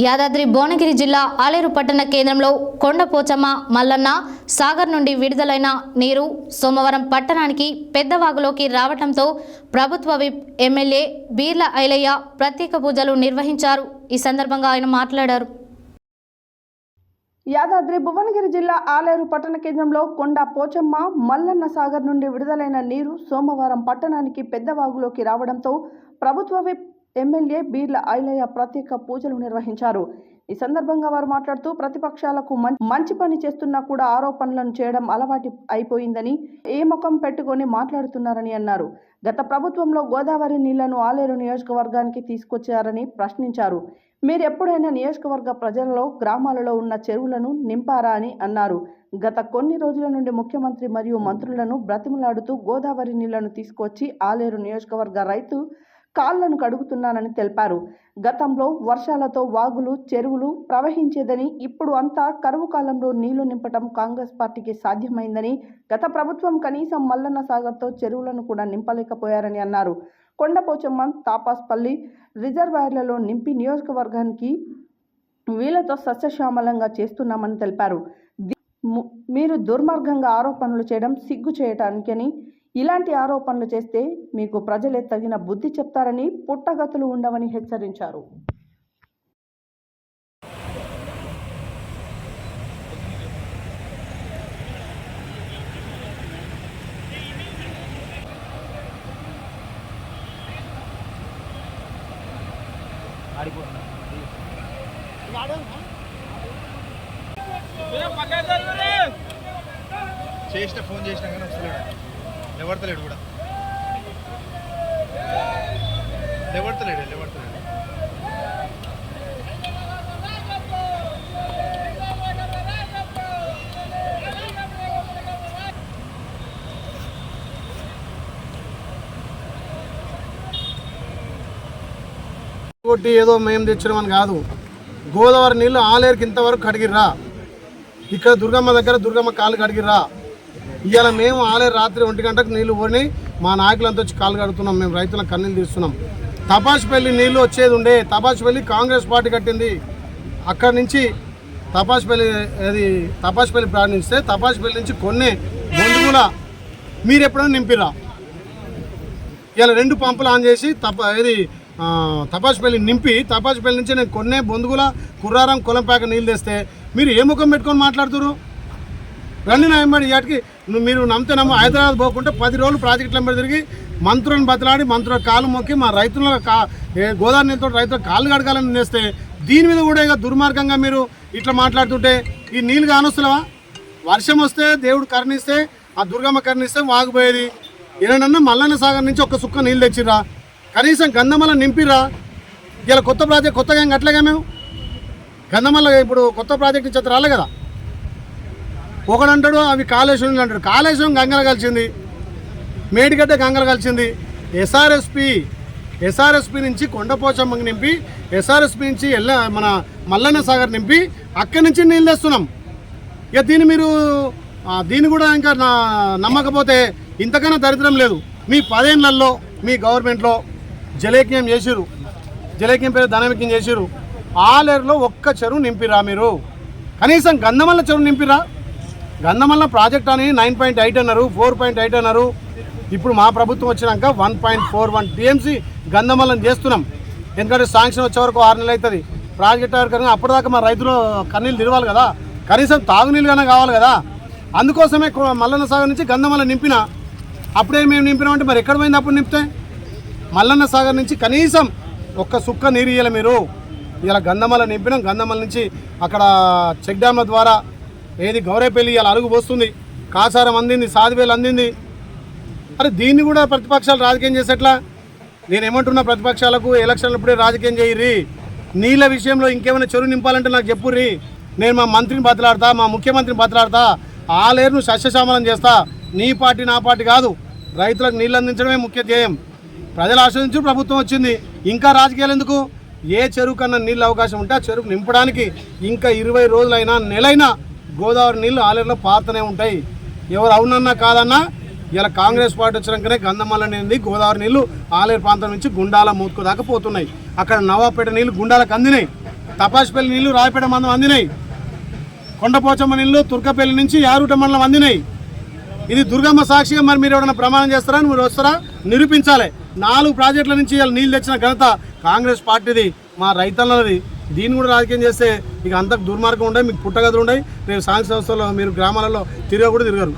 యాదాద్రి భువనగిరి జిల్లా ఆలేరు పట్టణ కేంద్రంలో కొండపోచమ్మ మల్లన్న సాగర్ నుండి విడుదలైన నీరు సోమవారం పట్టణానికి పెద్దవాగులోకి రావడంతో ప్రభుత్వ విప్ ఎమ్మెల్యే బీర్ల ఐలయ్య ప్రత్యేక పూజలు నిర్వహించారు. ఈ సందర్భంగా ఆయన మాట్లాడారు. యాదాద్రి భువనగిరి జిల్లా ఆలేరు పట్టణ కేంద్రంలో కొండ పోచమ్మ మల్లన్న సాగర్ నుండి విడుదలైన నీరు సోమవారం పట్టణానికి పెద్దవాగులోకి రావడంతో ప్రభుత్వ విప్ ఎమ్మెల్యే బీర్ల ఐలయ్య ప్రత్యేక పూజలు నిర్వహించారు. ఈ సందర్భంగా వారు మాట్లాడుతూ ప్రతిపక్షాలకు మంచి పని చేస్తున్నా కూడా ఆరోపణలను చేయడం అలవాటు అయిపోయిందని, ఏ ముఖం పెట్టుకొని మాట్లాడుతున్నారని అన్నారు. గత ప్రభుత్వంలో గోదావరి నీళ్లను ఆలేరు నియోజకవర్గానికి తీసుకొచ్చారని ప్రశ్నించారు. మీరు ఎప్పుడైనా నియోజకవర్గ ప్రజలలో గ్రామాలలో ఉన్న చెరువులను నింపారా అని అన్నారు. గత కొన్ని రోజుల నుండి ముఖ్యమంత్రి మరియు మంత్రులను బ్రతిమలాడుతూ గోదావరి నీళ్లను తీసుకొచ్చి ఆలేరు నియోజకవర్గ రైతు కాళ్లను కడుగుతున్నానని తెలిపారు. గతంలో వర్షాలతో వాగులు చెరువులు ప్రవహించేదని, ఇప్పుడు అంతా కరువు కాలంలో నీళ్లు నింపటం కాంగ్రెస్ పార్టీకి సాధ్యమైందని, గత ప్రభుత్వం కనీసం మల్లన్న సాగర్తో చెరువులను కూడా నింపలేకపోయారని అన్నారు. కొండపోచమ్మ తాపాస్పల్లి రిజర్వాయర్లలో నింపి నియోజకవర్గానికి వీళ్లతో సస్యశ్యామలంగా చేస్తున్నామని తెలిపారు. మీరు దుర్మార్గంగా ఆరోపణలు చేయడం సిగ్గు చేయటానికని, ఇలాంటి ఆరోపణలు చేస్తే మీకు ప్రజలే తగిన బుద్ధి చెప్తారని, పుట్టగతులు ఉండవని హెచ్చరించారు. చేసిన ఫోన్ చేసినా కానీ వస్తలేడు, లేవడతలేడు కూడా, లేవడతలేడు. కొట్టి ఏదో మేము తెచ్చినామని కాదు. గోదావరి నీళ్ళు ఆలేరుకి ఇంతవరకు కడిగిర్రా? ఇక్కడ దుర్గమ్మ దగ్గర దుర్గమ్మ కాళ్ళు కడిగిర్రా? ఇవాళ మేము ఆలేరు రాత్రి 1 గంటకు నీళ్లు పోయి మా నాయకులంతా వచ్చి కాళ్ళు కడుగుతున్నాం. మేము రైతుల కన్నీళ్ళు తీస్తున్నాం. తపాసుపల్లి నీళ్లు వచ్చేది ఉండే, తపాసుపల్లి కాంగ్రెస్ పార్టీ కట్టింది. అక్కడి నుంచి తపాసుపల్లి ప్రారంభిస్తే తపాసుపల్లి నుంచి కొన్ని బొందుగుల మీరు ఎప్పుడైనా నింపిరా? ఇలా 2 పంపులు ఆన్ చేసి తపాసుపల్లి నింపి, తపాసుపల్లి నుంచి నేను కొన్నే బొందుగుల కుర్రారం కొలంపాక నీళ్ళు తెస్తే మీరు ఏ ముఖం పెట్టుకొని మాట్లాడుతున్నారు? రండి నా వెంబడి. వాటికి మీరు నమ్మితే హైదరాబాద్ పోకుంటే 10 రోజులు ప్రాజెక్టుల వెంబడి తిరిగి మంత్రులను బతలాడి మంత్రుల కాలు మొక్కి మా రైతుల గోదావరి నీళ్ళతో రైతుల కాళ్ళు కడగాలని నేస్తే దీని మీద కూడా ఇక దుర్మార్గంగా మీరు ఇట్లా మాట్లాడుతుంటే ఈ నీళ్ళు కానొస్తున్నావా? వర్షం వస్తే దేవుడు కరుణిస్తే, ఆ దుర్గమ్మ కరుణిస్తే వాగిపోయేది. ఏమన్నా మల్లన్న సాగర్ నుంచి ఒక సుక్క నీళ్ళు తెచ్చిర్రా? కనీసం గంధమల్ల నింపిరా? ఇలా కొత్త ప్రాజెక్ట్ కొత్తగా ఏం కట్టలేగా మేము? గంధమల్ల ఇప్పుడు కొత్త ప్రాజెక్ట్ నుంచి రాలే కదా. ఒకడంటాడు అవి కాళేశ్వరం అంటాడు. కాళేశ్వరం గంగల కలిసింది, మేడిగడ్డ గంగల కలిసింది. ఎస్ఆర్ఎస్పి నుంచి కొండపోచమ్మకి నింపి, ఎస్ఆర్ఎస్పి నుంచి మన మల్లన్న సాగర్ నింపి అక్కడి నుంచి నీళ్ళు తెస్తున్నాం. ఇక దీన్ని కూడా ఇంకా నమ్మకపోతే ఇంతకన్నా దరిద్రం లేదు. మీ 10 ఏళ్లలో మీ గవర్నమెంట్లో జలయజ్ఞం చేసిరు, జలయజ్ఞం పేరు ధనయజ్ఞం చేసిరు. ఆలేరులో ఒక్క చెరువు నింపిరా మీరు? కనీసం గంధమల్ల చెరువు నింపిరా? గంధమల్ల ప్రాజెక్ట్ అని 9.8 అన్నారు, 4.8 అన్నారు. ఇప్పుడు మా ప్రభుత్వం వచ్చినాక 1.41 టీఎంసీ గంధమల్లని చేస్తున్నాం. ఎందుకంటే శాంక్షన్ వచ్చే వరకు 6 నెలలు అవుతుంది. ప్రాజెక్ట్ వరకు అప్పటిదాకా మా రైతులు కన్నీళ్ళు తిరగాలి కదా, కనీసం తాగునీళ్ళు కన్నా కావాలి కదా. అందుకోసమే మల్లన్న సాగర్ నుంచి గంధమల్ల నింపిన. అప్పుడే మేము నింపినామంటే మరి ఎక్కడ పోయింది అప్పుడు నింపితే? మల్లన్న సాగర్ నుంచి కనీసం ఒక్క సుక్క నీరు ఇయ్యాలి మీరు. ఇలా గంధమల్ల నింపినాం. గంధమల్ల నుంచి అక్కడ చెక్ డ్యామ్ల ద్వారా గౌరేపల్లి ఇలా అలుగు పోస్తుంది, కాసారం అందింది, సాదివేలు అందింది. అరే దీన్ని కూడా ప్రతిపక్షాలు రాజకీయం చేసేట్లా? నేనేమంటున్నా, ప్రతిపక్షాలకు ఎలక్షన్లు ఇప్పుడే రాజకీయం చేయర్రి. నీళ్ళ విషయంలో ఇంకేమైనా చెరువు నింపాలంటే నాకు చెప్పుర్రి. నేను మా మంత్రిని బతలాడతా, మా ముఖ్యమంత్రిని బతలాడతా, ఆలేరును సస్యశ్యామలం చేస్తా. నీ పార్టీ నా పార్టీ కాదు. రైతులకు నీళ్ళు అందించడమే ముఖ్య ధ్యేయం. ప్రజలు ఆశ్రయించి ప్రభుత్వం వచ్చింది, ఇంకా రాజకీయాలు ఎందుకు? ఏ చెరువు కన్నా నీళ్ళు అవకాశం ఉంటే ఆ చెరువు నింపడానికి ఇంకా 20 రోజులైనా నెలైనా గోదావరి నీళ్ళు ఆలేరులో పారుతూనే ఉంటాయి. ఎవరు అవునన్నా కాదన్నా ఇలా కాంగ్రెస్ పార్టీ వచ్చినాకనే గంధమల్ల అనేది గోదావరి నీళ్లు ఆలేరు ప్రాంతం నుంచి గుండాల మూతుకు దాకా పోతున్నాయి. అక్కడ నవాపేట నీళ్లు గుండాలకు అందినాయి. తపాసుపల్లి నీళ్లు రాయపేట మందం అందినాయి, కొండపోచమ్మ నీళ్లు తుర్కపల్లి నుంచి యారుట మండలం అందినాయి. ఇది దుర్గమ్మ సాక్షిగా మరి మీరు ఎవరైనా ప్రమాణం చేస్తారా, మీరు వస్తారా? నిరూపించాలి. 4 ప్రాజెక్టుల నుంచి ఇలా నీళ్ళు తెచ్చిన ఘనత కాంగ్రెస్ పార్టీది, మా రైతన్నది. దీన్ని కూడా రాజకీయం చేస్తే ఇక అంతకు దుర్మార్గం ఉండే, మీకు పుట్టగదులు ఉన్నాయి. రేపు సాంఘిక సంస్థల్లో మీరు గ్రామాలలో తిరగరు.